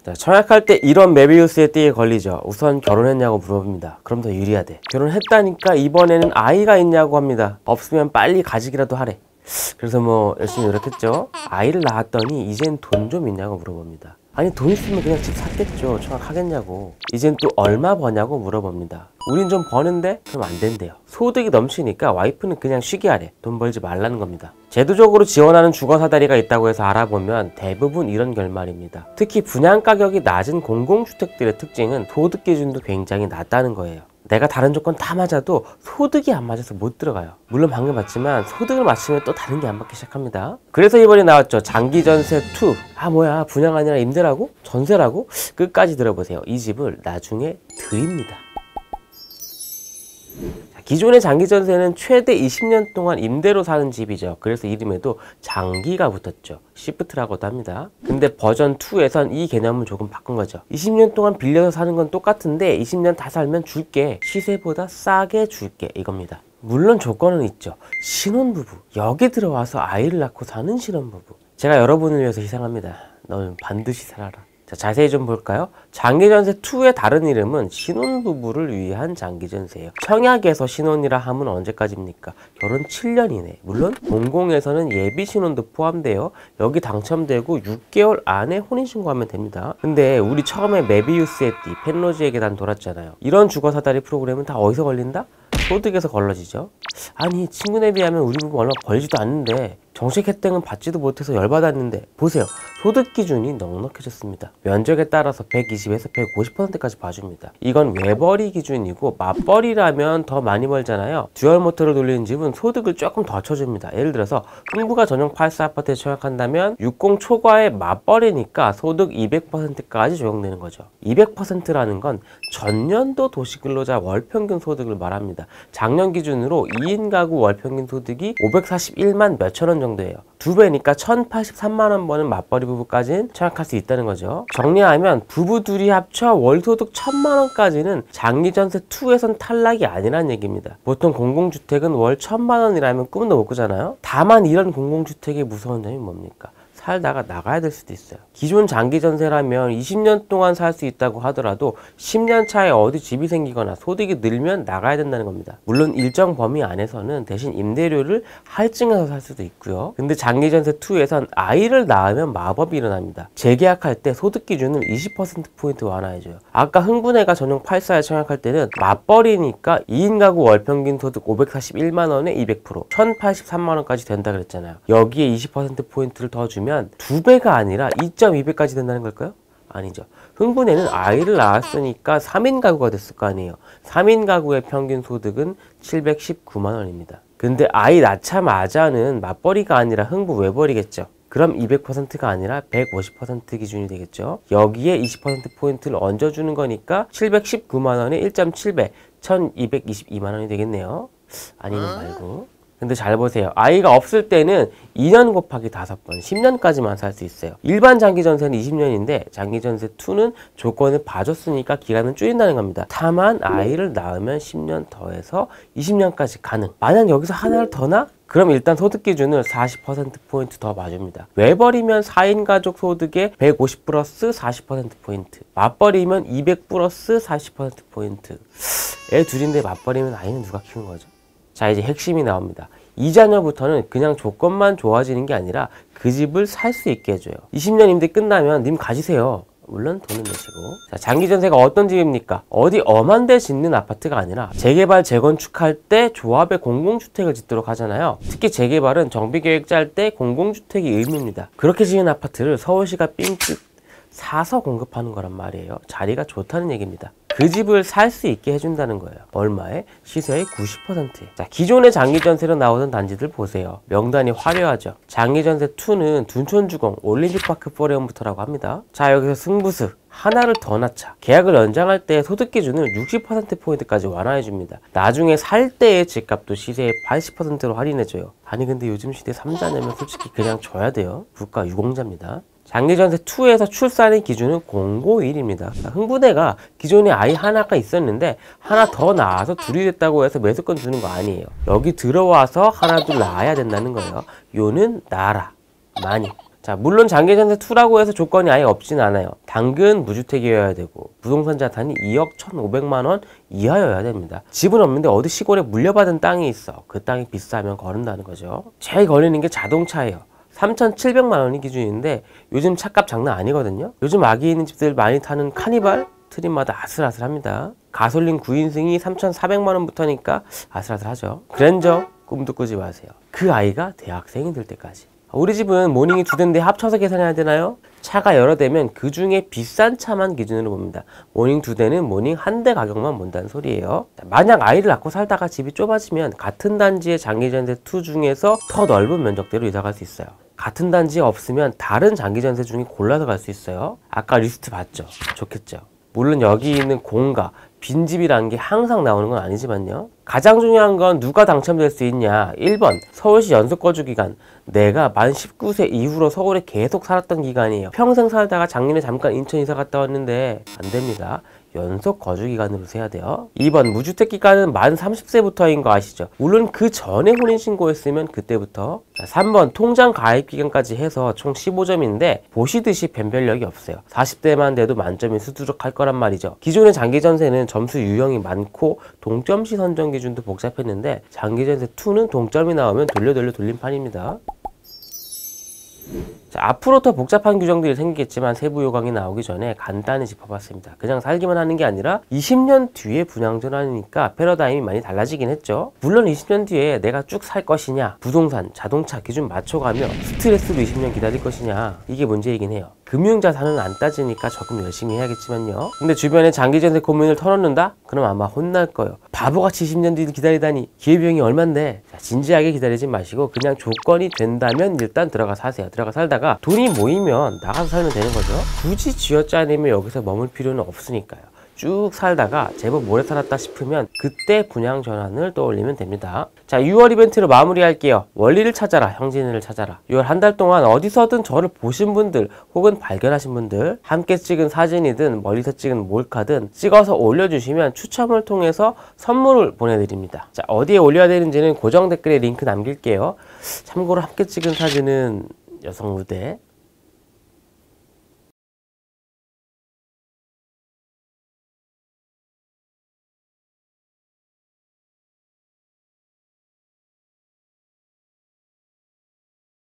자, 청약할 때 이런 메비우스의 띠에 걸리죠. 우선 결혼했냐고 물어봅니다. 그럼 더 유리하대. 결혼했다니까 이번에는 아이가 있냐고 합니다. 없으면 빨리 가지기라도 하래. 그래서 뭐 열심히 노력했죠. 아이를 낳았더니 이젠 돈 좀 있냐고 물어봅니다. 아니 돈 있으면 그냥 집 샀겠죠. 청약하겠냐고. 이젠 또 얼마 버냐고 물어봅니다. 우린 좀 버는데? 그럼 안 된대요. 소득이 넘치니까 와이프는 그냥 쉬게 하래. 돈 벌지 말라는 겁니다. 제도적으로 지원하는 주거사다리가 있다고 해서 알아보면 대부분 이런 결말입니다. 특히 분양가격이 낮은 공공주택들의 특징은 소득 기준도 굉장히 낮다는 거예요. 내가 다른 조건 다 맞아도 소득이 안 맞아서 못 들어가요. 물론 방금 봤지만 소득을 맞추면 또 다른 게 안 맞기 시작합니다. 그래서 이번에 나왔죠. 장기전세 2. 아 뭐야, 분양 아니라 임대라고? 전세라고? 끝까지 들어보세요. 이 집을 나중에 드립니다. 기존의 장기전세는 최대 20년 동안 임대로 사는 집이죠. 그래서 이름에도 장기가 붙었죠. 시프트라고도 합니다. 근데 버전 2에선 이 개념을 조금 바꾼 거죠. 20년 동안 빌려서 사는 건 똑같은데 20년 다 살면 줄게. 시세보다 싸게 줄게. 이겁니다. 물론 조건은 있죠. 신혼부부. 여기 들어와서 아이를 낳고 사는 신혼부부. 제가 여러분을 위해서 희생합니다. 너는 반드시 살아라. 자, 자세히 좀 볼까요? 장기전세 2의 다른 이름은 신혼부부를 위한 장기전세예요. 청약에서 신혼이라 하면 언제까지입니까? 결혼 7년이네. 물론 공공에서는 예비신혼도 포함돼요. 여기 당첨되고 6개월 안에 혼인신고하면 됩니다. 근데 우리 처음에 메비우스의 띠, 펜로지의 계단 돌았잖아요. 이런 주거사다리 프로그램은 다 어디서 걸린다? 소득에서 걸러지죠. 아니 친구네 비하면 우리 부부 얼마 벌지도 않는데 정책 혜택은 받지도 못해서 열받았는데 보세요. 소득 기준이 넉넉해졌습니다. 면적에 따라서 120에서 150%까지 봐줍니다. 이건 외벌이 기준이고 맞벌이라면 더 많이 벌잖아요. 듀얼 모터를 돌리는 집은 소득을 조금 더 쳐줍니다. 예를 들어서 흥부가 전용 8사 아파트에 청약한다면 60 초과의 맞벌이니까 소득 200%까지 적용되는 거죠. 200%라는 건 전년도 도시근로자 월평균 소득을 말합니다. 작년 기준으로 2인 가구 월평균 소득이 541만 몇천 원 정도예요. 2배니까 1083만원 버는 맞벌이 부부까지는 청약할 수 있다는 거죠. 정리하면 부부 둘이 합쳐 월소득 1000만원까지는 장기전세 2에선 탈락이 아니란 얘기입니다. 보통 공공주택은 월 1000만원이라면 꿈도 못 꾸잖아요. 다만 이런 공공주택의 무서운 점이 뭡니까? 살다가 나가야 될 수도 있어요. 기존 장기전세라면 20년 동안 살 수 있다고 하더라도 10년 차에 어디 집이 생기거나 소득이 늘면 나가야 된다는 겁니다. 물론 일정 범위 안에서는 대신 임대료를 할증해서 살 수도 있고요. 근데 장기전세 2에선 아이를 낳으면 마법이 일어납니다. 재계약할 때 소득 기준을 20%포인트 완화해줘요. 아까 흥분해가 전용 8사에 청약할 때는 맞벌이니까 2인 가구 월평균 소득 541만원에 200%, 1083만원까지 된다 그랬잖아요. 여기에 20%포인트를 더 주면 2배가 아니라 2.2배까지 된다는 걸까요? 아니죠. 흥분에는 아이를 낳았으니까 3인 가구가 됐을 거 아니에요. 3인 가구의 평균 소득은 719만원입니다. 근데 아이 낳자마자는 맞벌이가 아니라 흥부 외벌이겠죠. 그럼 200%가 아니라 150% 기준이 되겠죠. 여기에 20%포인트를 얹어주는 거니까 719만원에 1.7배, 1222만원이 되겠네요. 아니면 말고. 근데 잘 보세요. 아이가 없을 때는 2년 곱하기 5번, 10년까지만 살 수 있어요. 일반 장기전세는 20년인데 장기전세 2는 조건을 봐줬으니까 기간은 줄인다는 겁니다. 다만 아이를 낳으면 10년 더해서 20년까지 가능. 만약 여기서 하나를 더 낳아? 그럼 일단 소득 기준을 40%포인트 더 봐줍니다. 외벌이면 4인 가족 소득의 150 플러스 40%포인트. 맞벌이면 200 플러스 40%포인트. 애 둘인데 맞벌이면 아이는 누가 키우는 거죠? 자, 이제 핵심이 나옵니다. 2자녀부터는 그냥 조건만 좋아지는 게 아니라 그 집을 살 수 있게 해줘요. 20년 임대 끝나면 님 가지세요. 물론 돈은 내시고. 자, 장기전세가 어떤 집입니까? 어디 엄한 데 짓는 아파트가 아니라 재개발, 재건축할 때 조합에 공공주택을 짓도록 하잖아요. 특히 재개발은 정비계획 짤 때 공공주택이 의무입니다. 그렇게 지은 아파트를 서울시가 삥뜯 사서 공급하는 거란 말이에요. 자리가 좋다는 얘기입니다. 그 집을 살 수 있게 해준다는 거예요. 얼마에? 시세의 90%에. 자, 기존의 장기전세로 나오던 단지들 보세요. 명단이 화려하죠. 장기전세 2는 둔촌주공, 올림픽파크 포레움부터라고 합니다. 자, 여기서 승부수. 하나를 더 낳자. 계약을 연장할 때 소득 기준을 60%포인트까지 완화해줍니다. 나중에 살 때의 집값도 시세의 80%로 할인해줘요. 아니 근데 요즘 시대 3자녀면 솔직히 그냥 줘야 돼요. 국가 유공자입니다. 장기전세 2에서 출산의 기준은 공고일입니다. 흥부대가 기존에 아이 하나가 있었는데 하나 더 낳아서 둘이 됐다고 해서 매수권 주는 거 아니에요. 여기 들어와서 하나 둘 낳아야 된다는 거예요. 요는 낳아라. 많이. 자, 물론 장기전세2라고 해서 조건이 아예 없진 않아요. 당근 무주택이어야 되고 부동산 자산이 2억 1,500만 원 이하여야 됩니다. 집은 없는데 어디 시골에 물려받은 땅이 있어. 그 땅이 비싸면 거른다는 거죠. 제일 걸리는 게 자동차예요. 3,700만 원이 기준인데 요즘 차값 장난 아니거든요. 요즘 아기 있는 집들 많이 타는 카니발 트림마다 아슬아슬합니다. 가솔린 9인승이 3,400만 원부터니까 아슬아슬하죠. 그랜저 꿈도 꾸지 마세요. 그 아이가 대학생이 될 때까지. 우리 집은 모닝이 2대인데 합쳐서 계산해야 되나요? 차가 여러 대면 그 중에 비싼 차만 기준으로 봅니다. 모닝 2대는 모닝 1대 가격만 본다는 소리예요. 만약 아이를 낳고 살다가 집이 좁아지면 같은 단지의 장기전세2 중에서 더 넓은 면적대로 이사 갈 수 있어요. 같은 단지에 없으면 다른 장기전세 중에 골라서 갈 수 있어요. 아까 리스트 봤죠? 좋겠죠? 물론 여기 있는 공가, 빈집이라는 게 항상 나오는 건 아니지만요. 가장 중요한 건 누가 당첨될 수 있냐. 1번 서울시 연속거주기간. 내가 만 19세 이후로 서울에 계속 살았던 기간이에요. 평생 살다가 작년에 잠깐 인천 이사 갔다 왔는데 안 됩니다. 연속 거주기간으로 세야 돼요. 2번 무주택 기간은 만 30세부터인 거 아시죠? 물론 그 전에 혼인신고했으면 그때부터. 자, 3번 통장 가입 기간까지 해서 총 15점인데 보시듯이 변별력이 없어요. 40대만 돼도 만점이 수두룩할 거란 말이죠. 기존의 장기전세는 점수 유형이 많고 동점시 선정 기준도 복잡했는데 장기전세2는 동점이 나오면 돌려 돌림판입니다. 자, 앞으로 더 복잡한 규정들이 생기겠지만 세부 요강이 나오기 전에 간단히 짚어봤습니다. 그냥 살기만 하는 게 아니라 20년 뒤에 분양 전환이니까 패러다임이 많이 달라지긴 했죠. 물론 20년 뒤에 내가 쭉 살 것이냐, 부동산, 자동차 기준 맞춰가며 스트레스로 20년 기다릴 것이냐, 이게 문제이긴 해요. 금융자산은 안 따지니까 조금 열심히 해야겠지만요. 근데 주변에 장기전세 고민을 털어놓는다? 그럼 아마 혼날 거예요. 바보같이 20년 뒤를 기다리다니 기회비용이 얼만데. 자, 진지하게 기다리지 마시고 그냥 조건이 된다면 일단 들어가 사세요. 들어가 살다가 돈이 모이면 나가서 살면 되는 거죠. 굳이 쥐어짜내며 여기서 머물 필요는 없으니까요. 쭉 살다가 제법 오래 살았다 싶으면 그때 분양 전환을 떠올리면 됩니다. 자, 6월 이벤트로 마무리할게요. 원리를 찾아라, 형진이를 찾아라. 6월 한 달 동안 어디서든 저를 보신 분들 혹은 발견하신 분들, 함께 찍은 사진이든 멀리서 찍은 몰카든 찍어서 올려주시면 추첨을 통해서 선물을 보내드립니다. 자, 어디에 올려야 되는지는 고정 댓글에 링크 남길게요. 참고로 함께 찍은 사진은 여성 무대,